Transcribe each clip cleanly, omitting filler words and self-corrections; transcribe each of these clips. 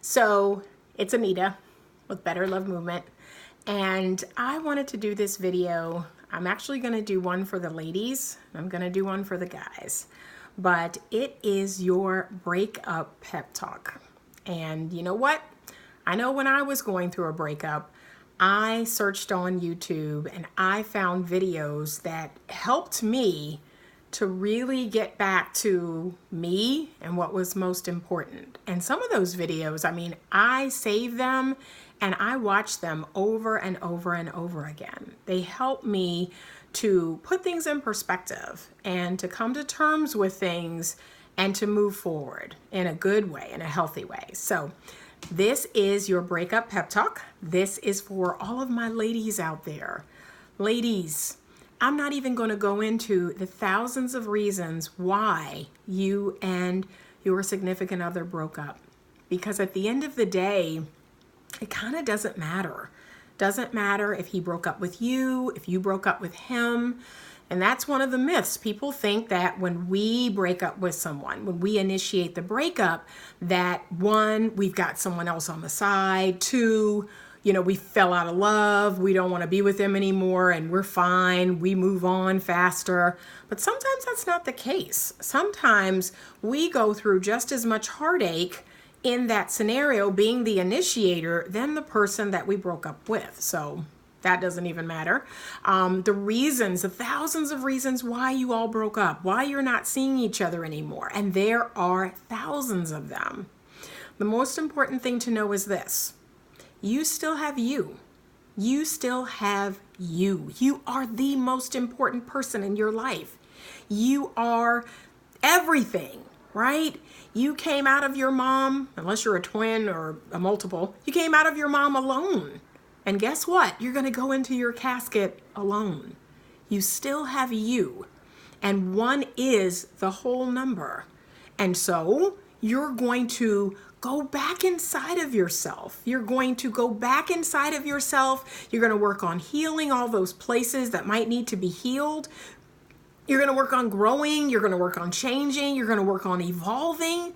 So it's Anita with Better Love Movement, and I wanted to do this video. I'm actually going to do one for the ladies. I'm going to do one for the guys, but it is your breakup pep talk. And you know what? I know when I was going through a breakup, I searched on YouTube and I found videos that helped me to really get back to me and what was most important. And some of those videos, I mean, I save them and I watch them over and over and over again. They help me to put things in perspective and to come to terms with things and to move forward in a good way, in a healthy way. So this is your breakup pep talk. This is for all of my ladies out there. Ladies, I'm not even going to go into the thousands of reasons why you and your significant other broke up. Because at the end of the day, it kind of doesn't matter. Doesn't matter if he broke up with you, if you broke up with him. And that's one of the myths. People think that when we break up with someone, when we initiate the breakup, that one, we've got someone else on the side, two, we fell out of love, we don't want to be with them anymore, and we're fine, we move on faster. But sometimes that's not the case. Sometimes we go through just as much heartache in that scenario, being the initiator, than the person that we broke up with. So that doesn't even matter. The thousands of reasons why you all broke up, why you're not seeing each other anymore, and there are thousands of them. The most important thing to know is this. You still have you. You still have you. You are the most important person in your life. You are everything, right? You came out of your mom, unless you're a twin or a multiple, you came out of your mom alone. And guess what? You're going to go into your casket alone. You still have you. And one is the whole number. And so you're going to go back inside of yourself. You're going to go back inside of yourself. You're going to work on healing all those places that might need to be healed. You're going to work on growing. You're going to work on changing. You're going to work on evolving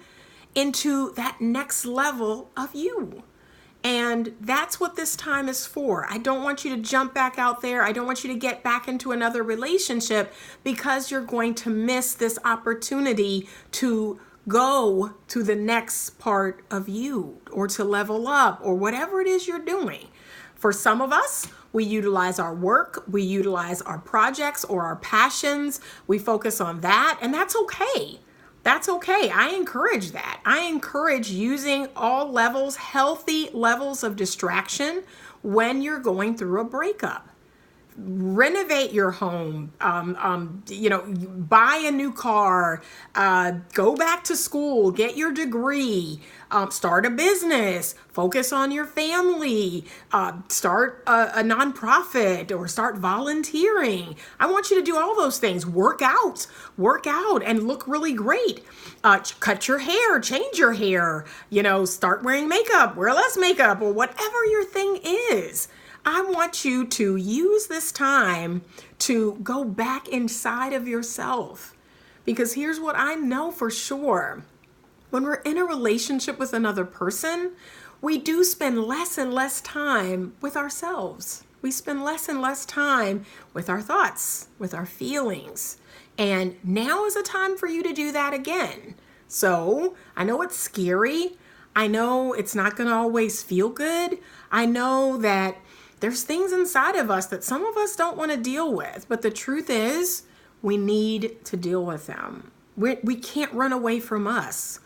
into that next level of you. And that's what this time is for. I don't want you to jump back out there. I don't want you to get back into another relationship because you're going to miss this opportunity to go to the next part of you or to level up or whatever it is you're doing. For some of us, we utilize our work, we utilize our projects or our passions. We focus on that, and that's okay. That's okay. I encourage that. I encourage using all levels, healthy levels of distraction when you're going through a breakup. Renovate your home, buy a new car, go back to school, get your degree, start a business, focus on your family, start a nonprofit or start volunteering. I want you to do all those things. Work out and look really great. Cut your hair, change your hair, start wearing makeup, wear less makeup, or whatever your thing is. I want you to use this time to go back inside of yourself. Because here's what I know for sure. When we're in a relationship with another person, we do spend less and less time with ourselves. We spend less and less time with our thoughts, with our feelings. And now is a time for you to do that again. So I know it's scary. I know it's not going to always feel good. I know that there's things inside of us that some of us don't want to deal with, but the truth is we need to deal with them. We can't run away from us.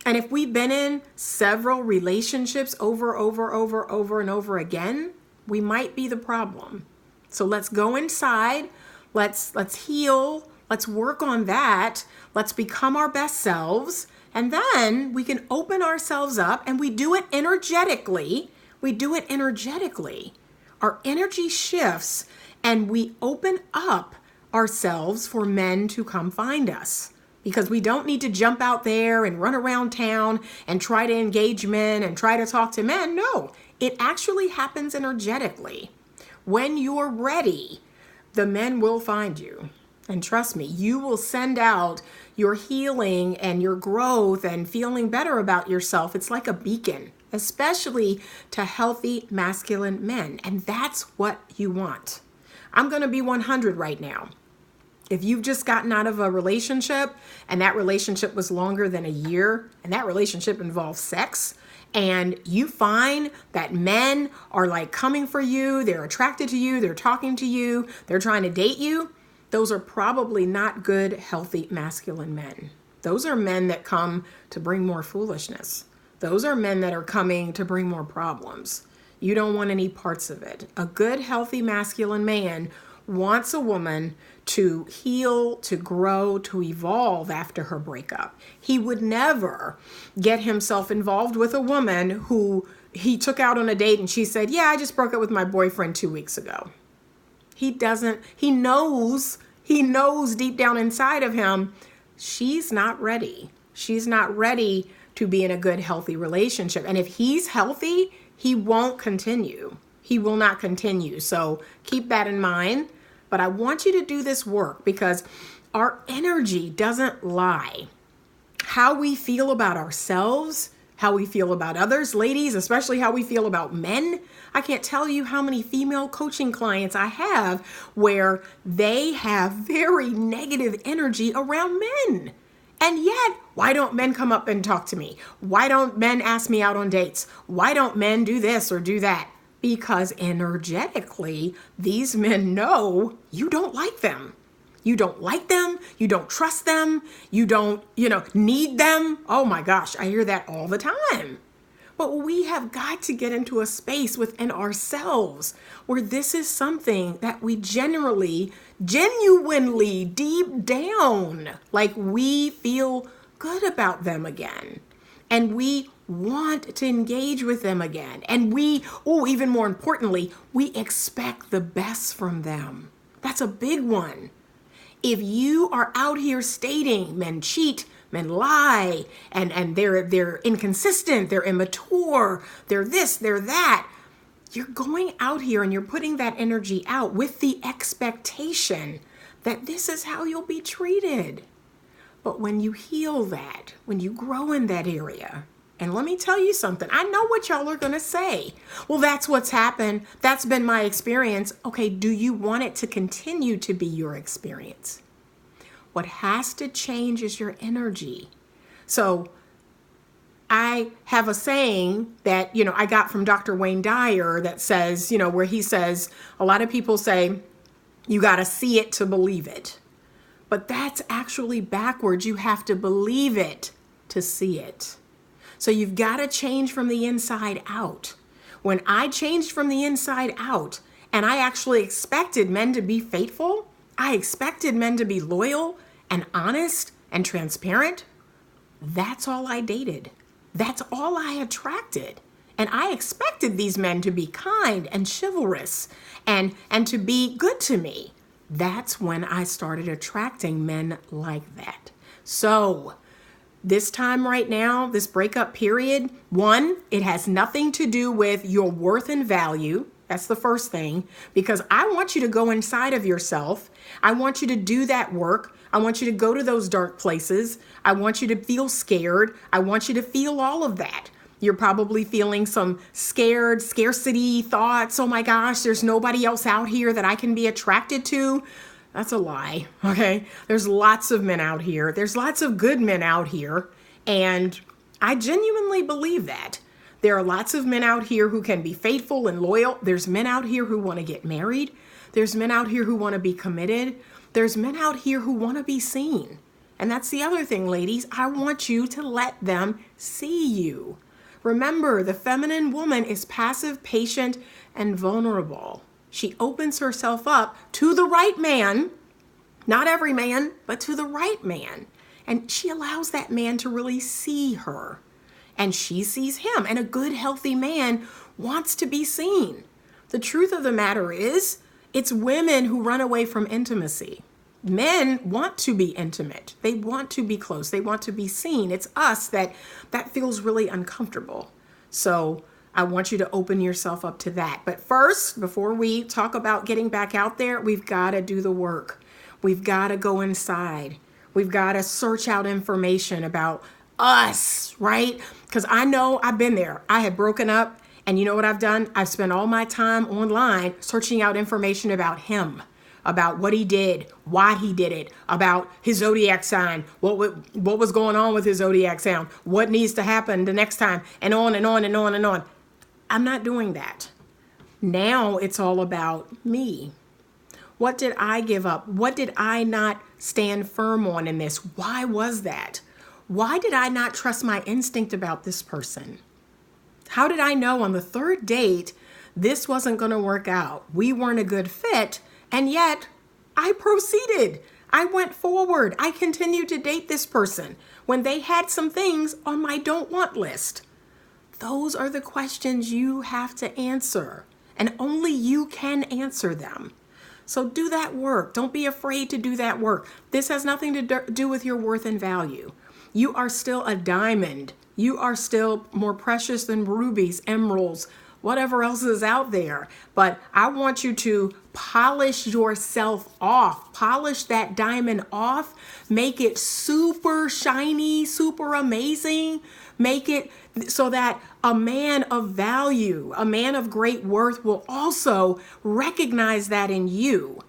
And if we've been in several relationships over and over again, we might be the problem. So let's go inside. Let's heal. Let's work on that. Let's become our best selves. And then we can open ourselves up, and we do it energetically. Our energy shifts and we open up ourselves for men to come find us, because we don't need to jump out there and run around town and try to engage men and try to talk to men. No, it actually happens energetically. When you're ready, the men will find you. And trust me, you will send out your healing and your growth and feeling better about yourself. It's like a beacon, especially to healthy masculine men. And that's what you want. I'm going to be 100 right now. If you've just gotten out of a relationship and that relationship was longer than a year and that relationship involves sex, and you find that men are like coming for you, they're attracted to you, they're talking to you, they're trying to date you, those are probably not good, healthy, masculine men. Those are men that come to bring more foolishness. Those are men that are coming to bring more problems. You don't want any parts of it. A good, healthy, masculine man wants a woman to heal, to grow, to evolve after her breakup. He would never get himself involved with a woman who he took out on a date and she said, yeah, I just broke up with my boyfriend 2 weeks ago. He knows deep down inside of him, she's not ready. She's not ready to be in a good, healthy relationship. And if he's healthy, he won't continue. He will not continue. So keep that in mind. But I want you to do this work because our energy doesn't lie. How we feel about ourselves, how we feel about others, ladies, especially how we feel about men. I can't tell you how many female coaching clients I have where they have very negative energy around men. And yet, why don't men come up and talk to me? Why don't men ask me out on dates? Why don't men do this or do that? Because energetically, these men know you don't like them. You don't like them. You don't trust them. You don't, need them. Oh my gosh, I hear that all the time. But we have got to get into a space within ourselves where this is something that we genuinely, deep down, like we feel good about them again. And we want to engage with them again. And even more importantly, we expect the best from them. That's a big one. If you are out here stating men cheat, men lie, and they're inconsistent, they're immature, they're this, they're that, you're going out here and you're putting that energy out with the expectation that this is how you'll be treated. But when you heal that, when you grow in that area, and let me tell you something, I know what y'all are going to say. Well, that's what's happened. That's been my experience. Okay, do you want it to continue to be your experience? What has to change is your energy. So I have a saying that, I got from Dr. Wayne Dyer that says, where he says, a lot of people say, you got to see it to believe it. But that's actually backwards. You have to believe it to see it. So you've got to change from the inside out. When I changed from the inside out and I actually expected men to be faithful, I expected men to be loyal and honest and transparent, that's all I dated. That's all I attracted. And I expected these men to be kind and chivalrous and to be good to me. That's when I started attracting men like that. So this time right now, this breakup period, one, it has nothing to do with your worth and value. That's the first thing, because I want you to go inside of yourself. I want you to do that work. I want you to go to those dark places. I want you to feel scared. I want you to feel all of that. You're probably feeling some scarcity thoughts. Oh my gosh, there's nobody else out here that I can be attracted to. That's a lie, okay? There's lots of men out here. There's lots of good men out here. And I genuinely believe that. There are lots of men out here who can be faithful and loyal. There's men out here who want to get married. There's men out here who want to be committed. There's men out here who want to be seen. And that's the other thing, ladies. I want you to let them see you. Remember, the feminine woman is passive, patient, and vulnerable. She opens herself up to the right man, not every man, but to the right man. And she allows that man to really see her. And she sees him. And a good, healthy man wants to be seen. The truth of the matter is, it's women who run away from intimacy. Men want to be intimate. They want to be close. They want to be seen. It's us that feels really uncomfortable. So I want you to open yourself up to that. But first, before we talk about getting back out there, we've got to do the work. We've got to go inside. We've got to search out information about us, right? Because I know I've been there. I had broken up, and you know what I've done? I've spent all my time online searching out information about him, about what he did, why he did it, about his zodiac sign, what was going on with his zodiac sign, what needs to happen the next time, and on and on and on and on. I'm not doing that. Now it's all about me. What did I give up? What did I not stand firm on in this? Why was that? Why did I not trust my instinct about this person? How did I know on the third date this wasn't going to work out? We weren't a good fit, and yet I proceeded. I went forward. I continued to date this person when they had some things on my don't want list. Those are the questions you have to answer, and only you can answer them. So do that work. Don't be afraid to do that work. This has nothing to do with your worth and value. You are still a diamond. You are still more precious than rubies, emeralds, whatever else is out there. But I want you to polish yourself off. Polish that diamond off. Make it super shiny, super amazing. Make it so that a man of value, a man of great worth will also recognize that in you.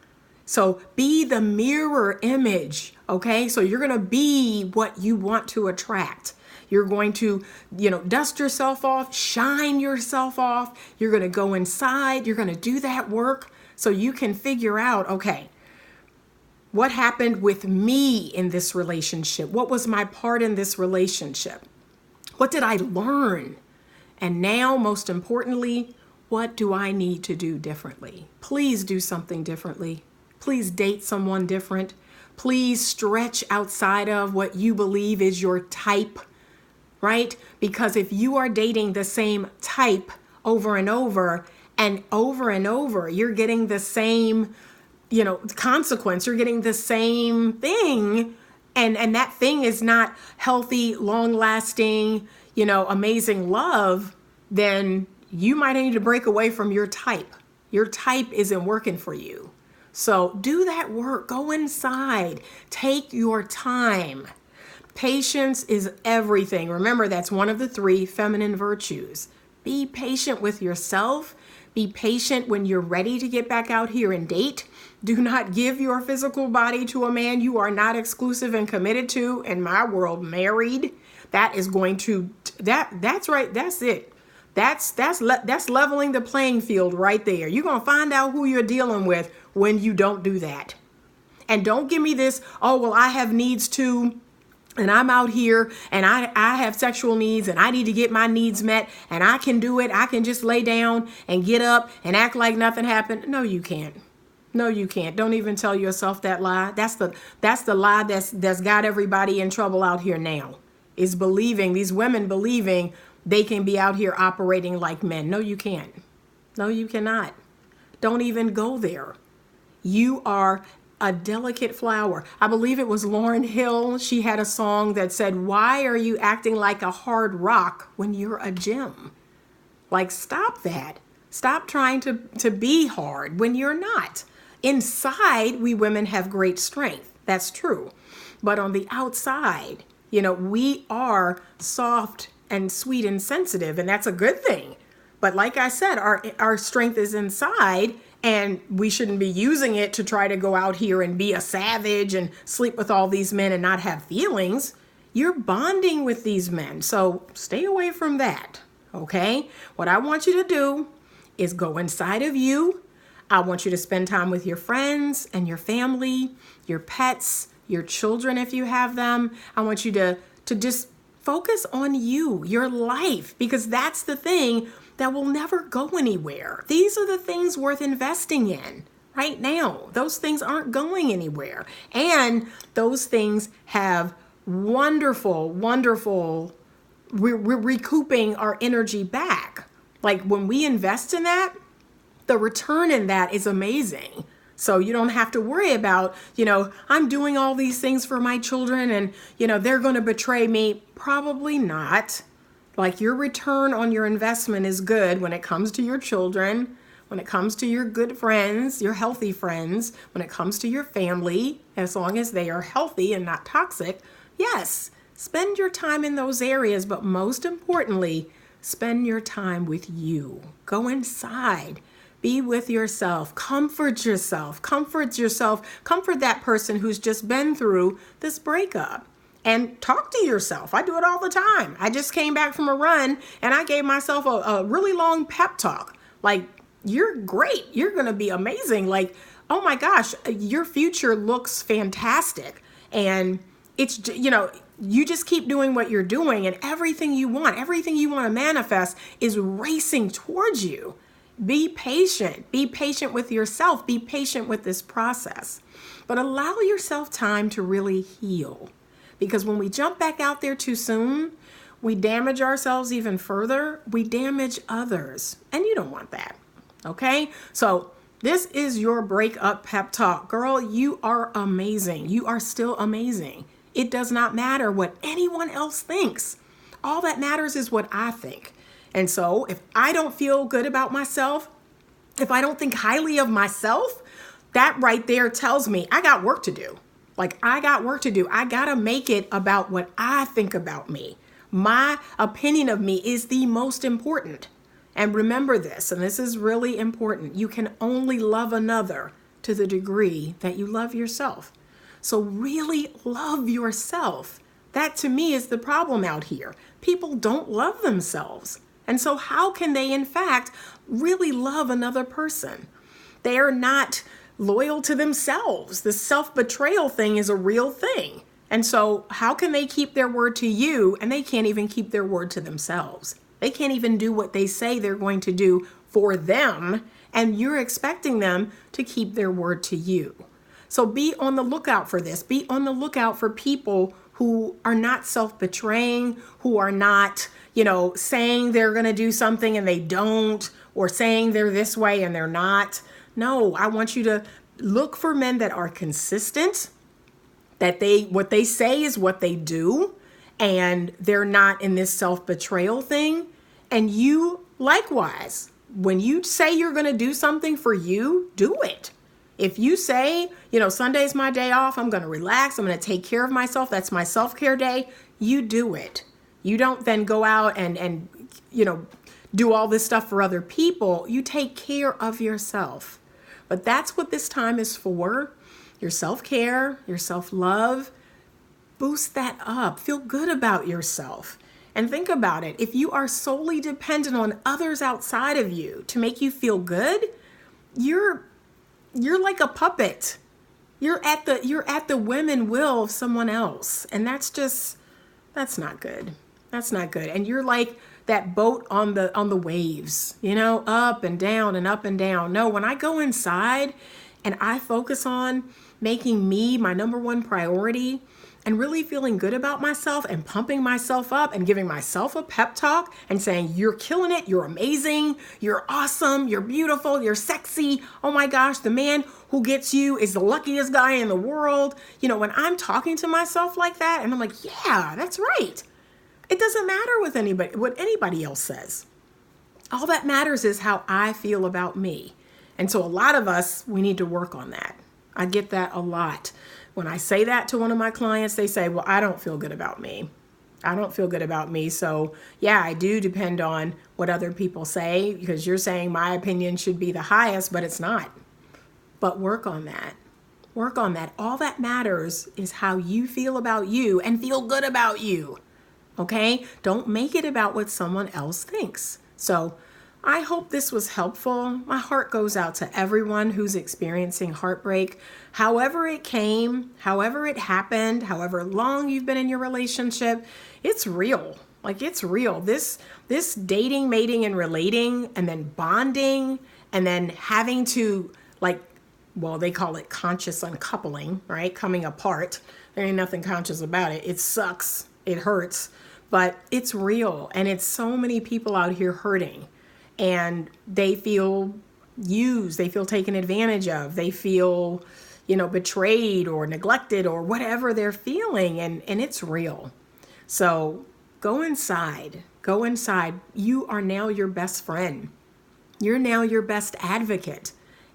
So be the mirror image, okay? So you're going to be what you want to attract. You're going to, dust yourself off, shine yourself off. You're going to go inside. You're going to do that work so you can figure out, okay, what happened with me in this relationship? What was my part in this relationship? What did I learn? And now, most importantly, what do I need to do differently? Please do something differently. Please date someone different. Please stretch outside of what you believe is your type, right? Because if you are dating the same type over and over, you're getting the same, consequence. You're getting the same thing. And that thing is not healthy, long-lasting, amazing love, then you might need to break away from your type. Your type isn't working for you. So do that work. Go inside. Take your time. Patience is everything. Remember, that's one of the 3 feminine virtues. Be patient with yourself. Be patient when you're ready to get back out here and date. Do not give your physical body to a man you are not exclusive and committed to. In my world, married. That is going to, that's right. That's it. That's leveling the playing field right there. You're going to find out who you're dealing with when you don't do that. And don't give me this, oh, well, I have needs too. And I'm out here and I have sexual needs and I need to get my needs met and I can do it. I can just lay down and get up and act like nothing happened. No, you can't. No, you can't. Don't even tell yourself that lie. That's the lie that's got everybody in trouble out here now, is believing, these women believing they can be out here operating like men. No, you can't. No, you cannot. Don't even go there. You are a delicate flower. I believe it was Lauryn Hill. She had a song that said, "Why are you acting like a hard rock when you're a gem?" Like, stop that. Stop trying to be hard when you're not. Inside, we women have great strength. That's true. But on the outside, we are soft and sweet and sensitive, and that's a good thing. But like I said, our strength is inside, and we shouldn't be using it to try to go out here and be a savage and sleep with all these men and not have feelings. You're bonding with these men, so stay away from that, okay? What I want you to do is go inside of you. I want you to spend time with your friends and your family, your pets, your children if you have them. I want you to just focus on you, your life, because that's the thing that will never go anywhere. These are the things worth investing in right now. Those things aren't going anywhere. And those things have wonderful, we're recouping our energy back. Like when we invest in that, the return in that is amazing. So you don't have to worry about, I'm doing all these things for my children and, they're going to betray me. Probably not. Like, your return on your investment is good when it comes to your children, when it comes to your good friends, your healthy friends, when it comes to your family, as long as they are healthy and not toxic, yes, spend your time in those areas, but most importantly, spend your time with you. Go inside. Be with yourself. Comfort yourself. Comfort yourself. Comfort that person who's just been through this breakup. And talk to yourself. I do it all the time. I just came back from a run and I gave myself a really long pep talk. Like, you're great. You're going to be amazing. Like, oh my gosh, your future looks fantastic. And it's, you just keep doing what you're doing, and everything you want to manifest is racing towards you. Be patient. Be patient with yourself. Be patient with this process. But allow yourself time to really heal. Because when we jump back out there too soon, we damage ourselves even further. We damage others. And you don't want that. Okay? So this is your breakup pep talk. Girl, you are amazing. You are still amazing. It does not matter what anyone else thinks. All that matters is what I think. And so if I don't feel good about myself, if I don't think highly of myself, that right there tells me I got work to do. Like, I got work to do. I got to make it about what I think about me. My opinion of me is the most important. And remember this, and this is really important. You can only love another to the degree that you love yourself. So really love yourself. That to me is the problem out here. People don't love themselves. And so how can they, in fact, really love another person? They are not loyal to themselves. The self-betrayal thing is a real thing. And so how can they keep their word to you, and they can't even keep their word to themselves? They can't even do what they say they're going to do for them, and you're expecting them to keep their word to you. So be on the lookout for this. Be on the lookout for people who are not self-betraying, who are not, saying they're going to do something and they don't, or saying they're this way and they're not. No, I want you to look for men that are consistent, that what they say is what they do, and they're not in this self-betrayal thing. And you likewise, when you say you're going to do something for you, do it. If you say, Sunday's my day off, I'm going to relax, I'm going to take care of myself, that's my self-care day, you do it. You don't then go out and do all this stuff for other people. You take care of yourself. But that's what this time is for. Your self-care, your self-love. Boost that up. Feel good about yourself. And think about it. If you are solely dependent on others outside of you to make you feel good, you're like a puppet. You're at the whim and will of someone else. And that's not good. That's not good. And you're like that boat on the waves, up and down and up and down. No, when I go inside and I focus on making me my number one priority and really feeling good about myself and pumping myself up and giving myself a pep talk and saying, you're killing it, you're amazing, you're awesome, you're beautiful, you're sexy. Oh my gosh, the man who gets you is the luckiest guy in the world. When I'm talking to myself like that and I'm like, yeah, that's right. It doesn't matter what anybody else says. All that matters is how I feel about me. And so a lot of us, we need to work on that. I get that a lot. When I say that to one of my clients, they say, well, I don't feel good about me. I don't feel good about me. So yeah, I do depend on what other people say, because you're saying my opinion should be the highest, but it's not. But work on that. Work on that. All that matters is how you feel about you and feel good about you. Okay? Don't make it about what someone else thinks. So I hope this was helpful. My heart goes out to everyone who's experiencing heartbreak. However it came, however it happened, however long you've been in your relationship, it's real. Like, it's real. This dating, mating, and relating, and then bonding, and then having to, they call it conscious uncoupling, right? Coming apart. There ain't nothing conscious about it. It sucks. It hurts. But it's real. And it's so many people out here hurting. And they feel used, they feel taken advantage of, they feel, betrayed or neglected or whatever they're feeling. And it's real. So go inside. You are now your best friend. You're now your best advocate.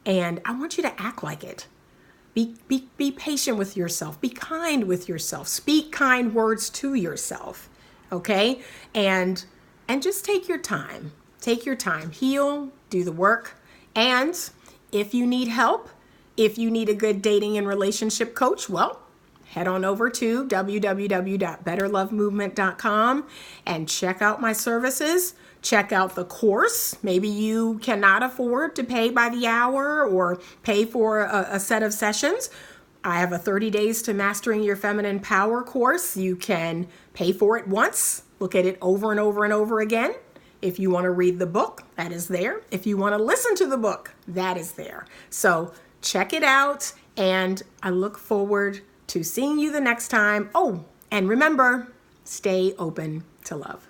And I want you to act like it. Be patient with yourself. Be kind with yourself. Speak kind words to yourself. Okay? And just take your time. Take your time. Heal, do the work. And if you need help, if you need a good dating and relationship coach, well, head on over to www.betterlovemovement.com and check out my services. Check out the course. Maybe you cannot afford to pay by the hour or pay for a set of sessions. I have a 30 Days to Mastering Your Feminine Power course. You can pay for it once, look at it over and over and over again. If you want to read the book, that is there. If you want to listen to the book, that is there. So check it out, and I look forward to seeing you the next time. Oh, and remember, stay open to love.